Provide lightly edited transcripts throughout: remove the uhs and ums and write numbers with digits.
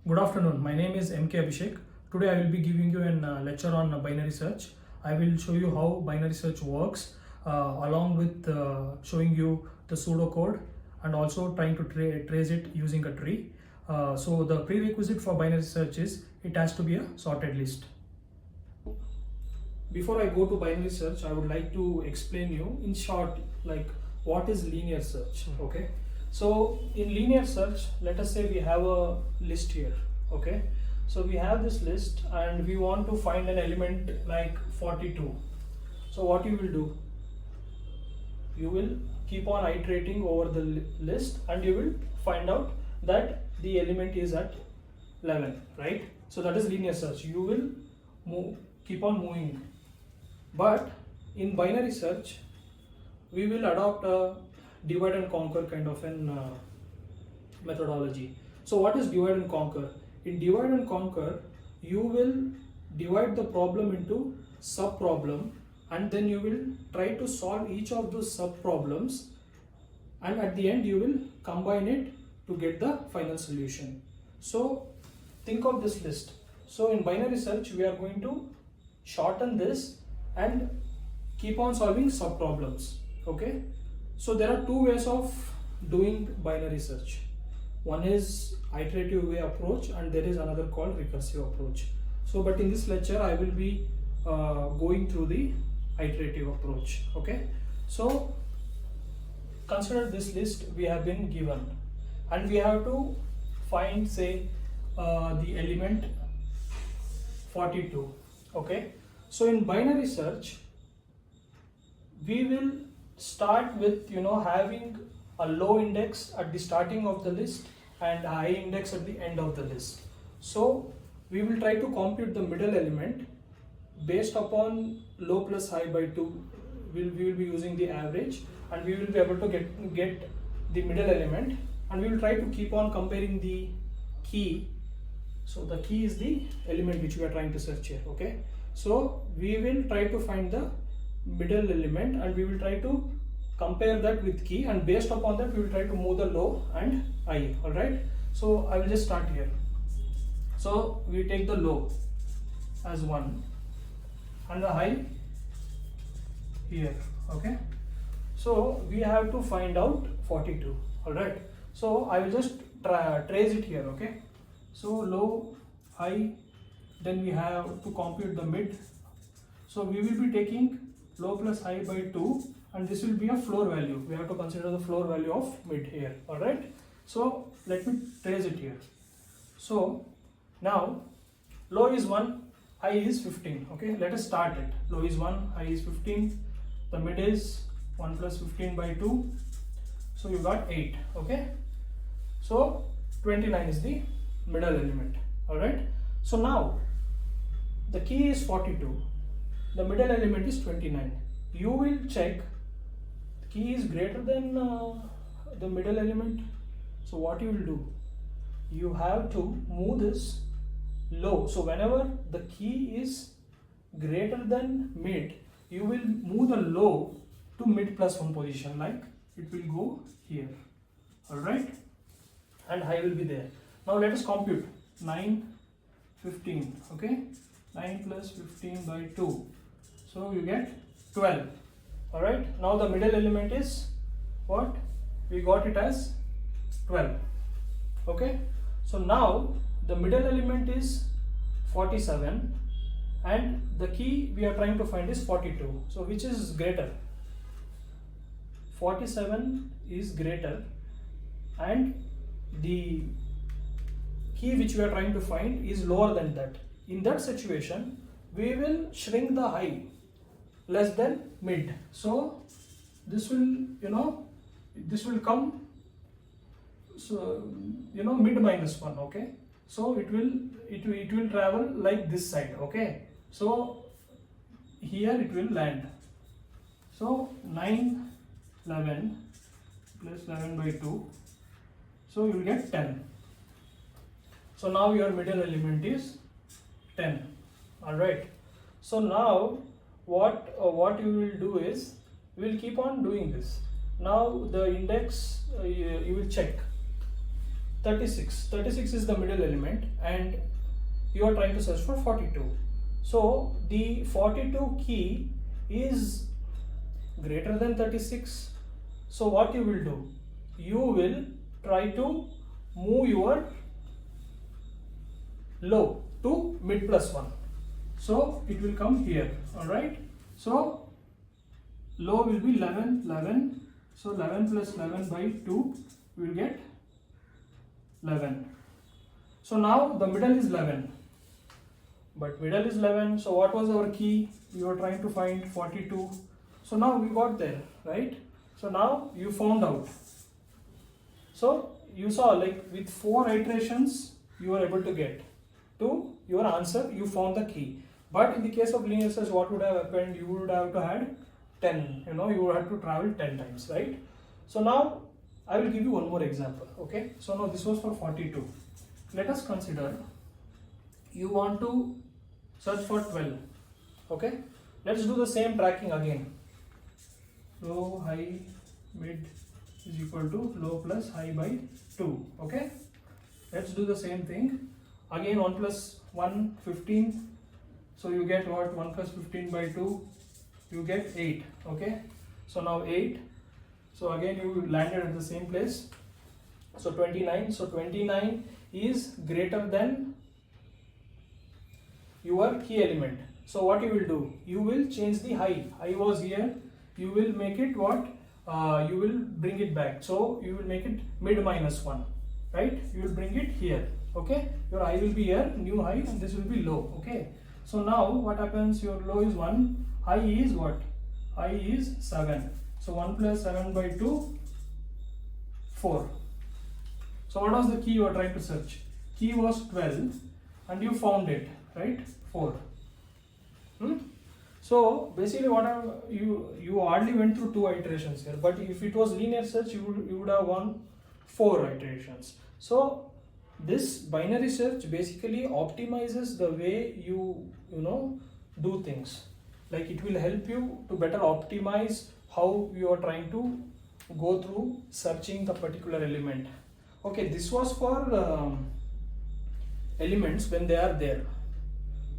Good afternoon. My name is MK Abhishek. Today I will be giving you a lecture on binary search. I will show you how binary search works along with showing you the pseudocode and also trying to trace it using a tree. So the prerequisite for binary search is it has to be a sorted list. Before I go to binary search, I would like to explain you in short like what is linear search. Okay. So in linear search, let us say we have a list here. Okay. So we have this list and we want to find an element like 42. So what you will do? You will keep on iterating over the list and you will find out that the element is at 11, right? So that is linear search. You will keep on moving. But in binary search, we will adopt a divide and conquer kind of an methodology. So what is divide and conquer? In divide and conquer, you will divide the problem into sub problem and then you will try to solve each of those sub problems, and at the end you will combine it to get the final solution. So think of this list. So in binary search, we are going to shorten this and keep on solving sub problems. Okay. So there are two ways of doing binary search. One is iterative way approach and there is another called recursive approach. So but in this lecture I will be going through the iterative approach. Okay. So consider this list we have been given and we have to find say the element 42. Okay. So in binary search we will start with having a low index at the starting of the list and a high index at the end of the list. So we will try to compute the middle element based upon low plus high by 2. We will be using the average and we will be able to get the middle element, and we will try to keep on comparing the key. So the key is the element which we are trying to search here. Okay. So we will try to find the middle element and we will try to compare that with key, and based upon that we will try to move the low and high. All right. So I will just start here. So we take the low as 1 and the high here. Okay. So we have to find out 42. All right. So I will just trace it here. Okay. So low, high, then we have to compute the mid. So we will be taking low plus high by 2 and this will be a floor value. We have to consider the floor value of mid here. All right. So let me trace it here. So now low is 1, high is 15. Okay. Let us start it. Low is 1, high is 15. The mid is 1 plus 15 by 2. So you got 8. Okay. So 29 is the middle element. All right. So now the key is 42. The middle element is 29. You will check the key is greater than the middle element. So what you will do? You have to move this low. So whenever the key is greater than mid, you will move the low to mid plus 1 position, like it will go here. All right. And high will be there. Now let us compute 9, 15. Okay. 9 plus 15 by 2. So you get 12. All right. Now the middle element is what? We got it as 12. Okay. So now the middle element is 47 and the key we are trying to find is 42. So which is greater? 47 is greater and the key which we are trying to find is lower than that. In that situation, we will shrink the high less than mid. So this will this will come, so mid minus 1. Okay. So it will travel like this side. Okay. So here it will land. So 9, 11 plus 11 by 2. So you will get 10. So now your middle element is 10. All right. So now what you will do is we will keep on doing this. Now the index you will check 36 is the middle element and you are trying to search for 42. So the 42 key is greater than 36. So what you will do? You will try to move your low to mid plus 1. So it will come here, alright. So low will be 11. So 11 plus 11 by 2 we will get 11. So now the middle is 11. But middle is 11. So what was our key? We were trying to find 42. So now we got there, right? So now you found out. So you saw, like, with 4 iterations you were able to get to your answer. You found the key. But in the case of linear search, what would have happened? You would have to had 10. You would have to travel 10 times, right? So now I will give you one more example. Okay. So now this was for 42. Let us consider you want to search for 12. Okay. Let's do the same tracking again. Low, high, mid is equal to low plus high by 2. Okay. Let's do the same thing. Again 1 plus 1, 15. So you get what? 1 plus 15 by 2. You get 8. Okay. So now 8. So again you landed at the same place. So 29. So 29 is greater than your key element. So what you will do? You will change the high. High was here. You will make it what? You will bring it back. So you will make it mid minus 1. Right? You will bring it here. Okay. Your high will be here. New high, and this will be low. Okay. So now what happens? Your low is 1. High is what? High is 7. So 1 plus 7 by 2, 4. So what was the key you are trying to search? Key was 12 and you found it, right? 4. So basically you hardly went through 2 iterations here, but if it was linear search, you would have won 4 iterations. So this binary search basically optimizes the way you do things. Like, it will help you to better optimize how you are trying to go through searching the particular element. Okay, this was for elements when they are there.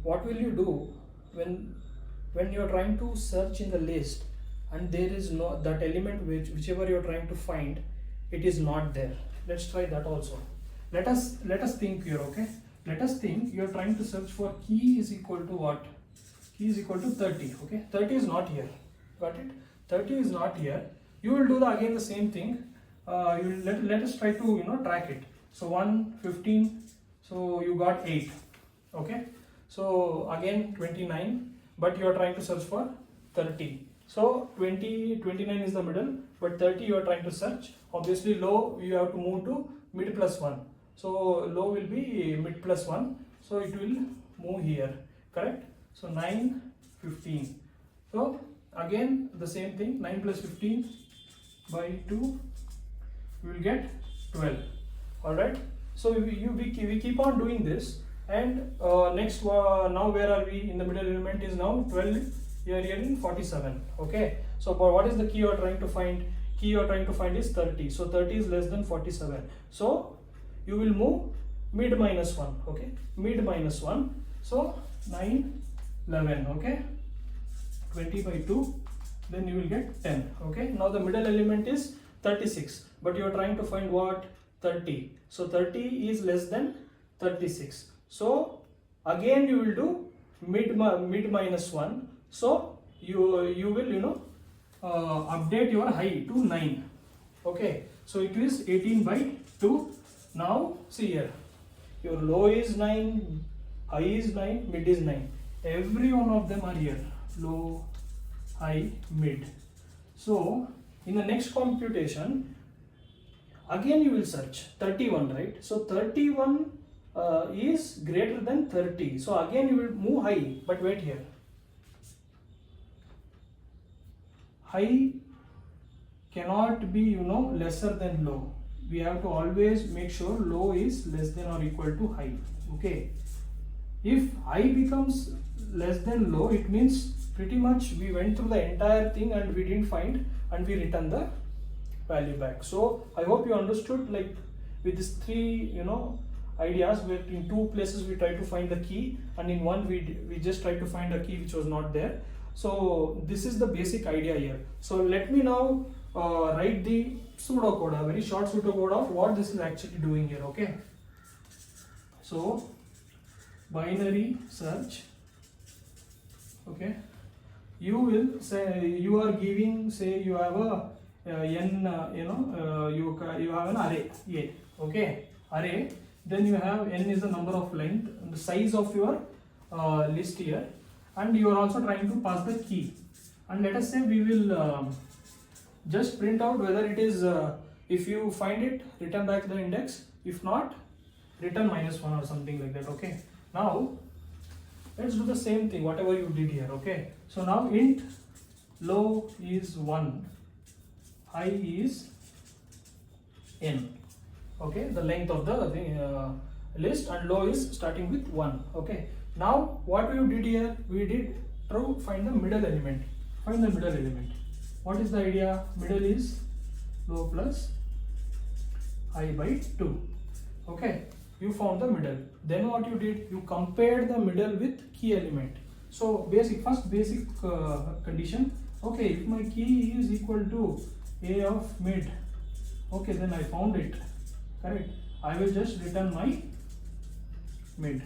What will you do when you are trying to search in the list and there is no that element whichever you are trying to find, it is not there? Let's try that also. Let us think here. Okay, let us think you are trying to search for key is equal to what? Key is equal to 30. Okay, 30 is not here. Got it? 30 is not here. You will do again the same thing. Let us try to track it. So 1, 15. So you got 8. Okay. So again 29, but you are trying to search for 30. So 29 is the middle, but 30 you are trying to search. Obviously low you have to move to mid plus 1. So low will be mid plus 1. So it will move here. Correct? So 9, 15. So again the same thing. 9 plus 15 by 2, we will get 12. Alright. So we keep on doing this. And next, now where are we? In the middle element is now 12. You are here in 47. Okay. So what is the key you are trying to find? Key you are trying to find is 30. So 30 is less than 47. So you will move mid minus 1. Okay. Mid minus 1. So 9, 11. Okay. 20 by 2. Then you will get 10. Okay. Now the middle element is 36. But you are trying to find what? 30. So 30 is less than 36. So again you will do mid minus 1. So you will update your high to 9. Okay. So it is 18 by 2. Now see here. Your low is 9, high is 9, mid is 9. Every one of them are here. Low, high, mid. So in the next computation, again you will search 31, right? So 31 is greater than 30. So again you will move high, but wait here. High cannot be lesser than low. We have to always make sure low is less than or equal to high. Okay. If high becomes less than low, it means pretty much we went through the entire thing and we didn't find, and we return the value back. So I hope you understood, like, with these three, ideas, where in two places we try to find the key, and in one we just try to find a key which was not there. So this is the basic idea here. So let me now write the pseudocode, a very short pseudocode of what this is actually doing here. Okay, so binary search. Okay, you will say you are giving, say you have a n, you have an array A. Okay, array. Then you have n is the number of length, the size of your list here, and you are also trying to pass the key. And let us say we will just print out whether it is, if you find it, return back the index. If not, return -1 or something like that. Okay, now let's do the same thing whatever you did here. Okay, so now int low is 1, high is n. Okay, the length of the list, and low is starting with 1. Okay, now what we did here, we did try to find the middle element. Find the middle element. What is the idea? Middle is low plus high by 2. Okay, you found the middle. Then what you did, you compared the middle with key element. So basic condition. Okay, if my key is equal to a of mid, okay, then I found it. Correct. I will just return my mid.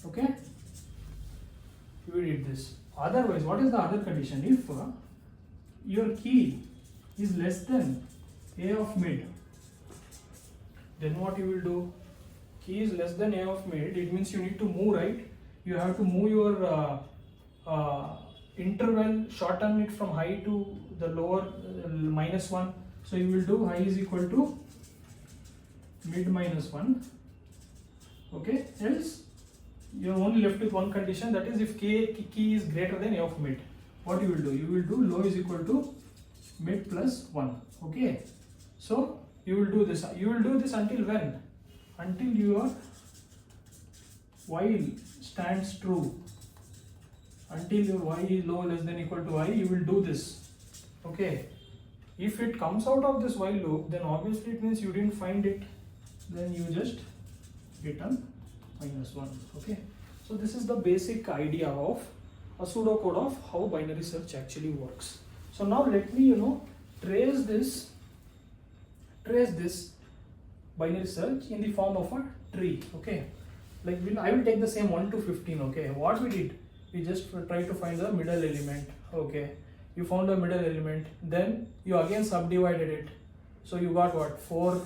Okay, we did this. Otherwise, what is the other condition? If your key is less than a of mid, then what you will do? Key is less than a of mid, it means you need to move, right? You have to move your interval, shorten it from high to the lower -1. So you will do high is equal to mid -1. Okay, else you are only left with one condition, that is if key is greater than a of mid. What you will do? You will do low is equal to mid plus 1. Okay, so you will do this. You will do this until when? Until your while stands true. Until your y is low less than equal to I, you will do this. Okay, if it comes out of this while loop, then obviously it means you didn't find it. Then you just return -1. Okay, so this is the basic idea of a pseudocode of how binary search actually works. So now let me trace this binary search in the form of a tree. Okay, like I will take the same 1 to 15. Okay, what we did, we just try to find the middle element. Okay, you found the middle element, then you again subdivided it. So you got what? 4.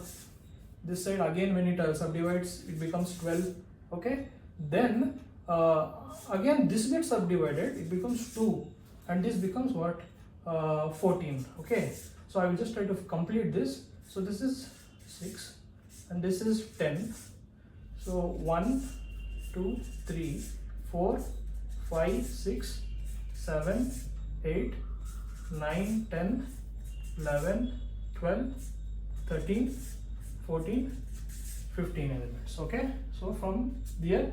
This side again, when it subdivides, it becomes 12. Okay, then again this gets subdivided, it becomes 2, and this becomes what? 14. Okay, so I will just try to complete this. So this is 6 and this is 10. So 1, 2, 3, 4, 5, 6, 7, 8, 9, 10, 11, 12, 13, 14, 15 elements. Okay, so from there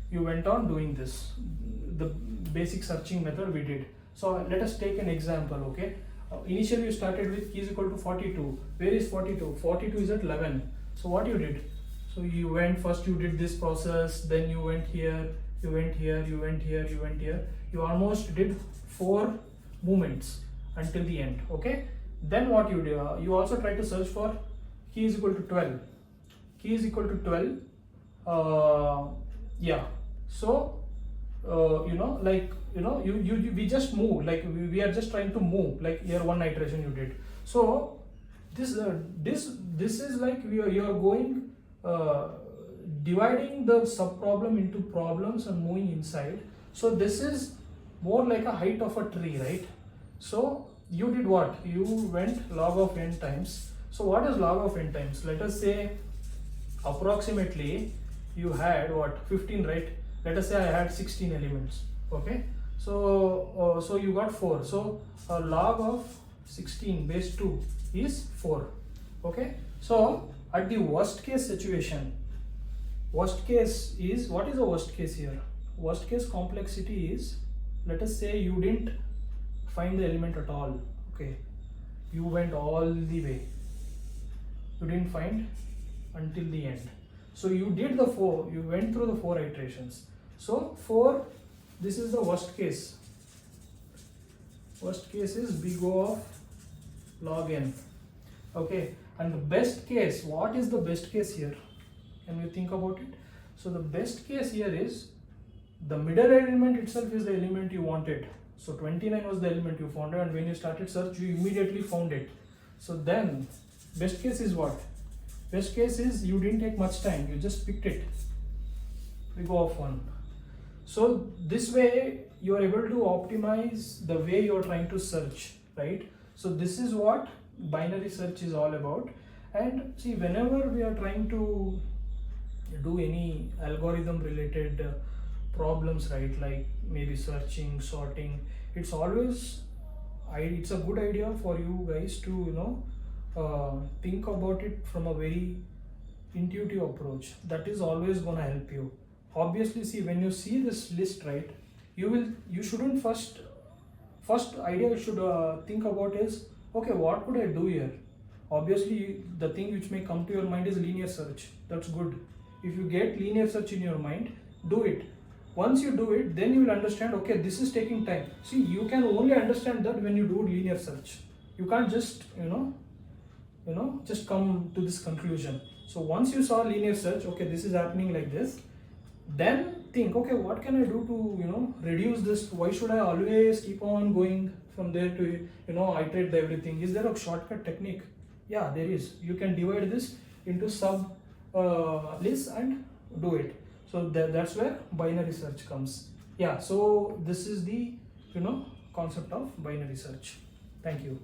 you went on doing this, the basic searching method we did. So let us take an example. Okay, initially you started with key is equal to 42. Where is 42? 42 is at 11. So what you did? So you went first, you did this process, then you went here, you went here, you went here, you went here. You almost did 4 movements until the end. Okay, then what you do? You also try to search for key is equal to 12. Key is equal to 12. Yeah. So we just move, like we are just trying to move, like here one iteration you did. So this is like you are going dividing the subproblem into problems and moving inside. So this is more like a height of a tree, right? So you did what? You went log of n times. So what is log of n times? Let us say approximately you had what? 15, right? Let us say I had 16 elements. Okay, so you got 4. So log of 16 base 2 is 4. Okay, so at the worst case situation, worst case is, what is the worst case here? Worst case complexity is, let us say you didn't find the element at all. Okay, you went all the way, you didn't find until the end. So you did the 4, you went through the 4 iterations. So 4, this is the worst case. Worst case is big O of log n. Okay, and the best case, what is the best case here? Can you think about it? So the best case here is the middle element itself is the element you wanted. So 29 was the element you found, and when you started search, you immediately found it. So then, best case is what? Best case is you didn't take much time, you just picked it. We go off 1. So this way you are able to optimize the way you are trying to search, right? So this is what binary search is all about. And see, whenever we are trying to do any algorithm related problems, right, like maybe searching, sorting, it's always it's a good idea for you guys to think about it from a very intuitive approach. That is always going to help you. Obviously, see, when you see this list, right, you shouldn't first idea you should think about is, okay, what could I do here? Obviously, the thing which may come to your mind is linear search. That's good. If you get linear search in your mind, do it. Once you do it, then you will understand, okay, this is taking time. See, you can only understand that when you do linear search. You can't just, just come to this conclusion. So once you saw linear search, okay, this is happening like this, then think, okay, what can I do to, reduce this? Why should I always keep on going from there to, iterate everything? Is there a shortcut technique? Yeah, there is. You can divide this into sub lists and do it. So that's where binary search comes. Yeah, so this is the, concept of binary search. Thank you.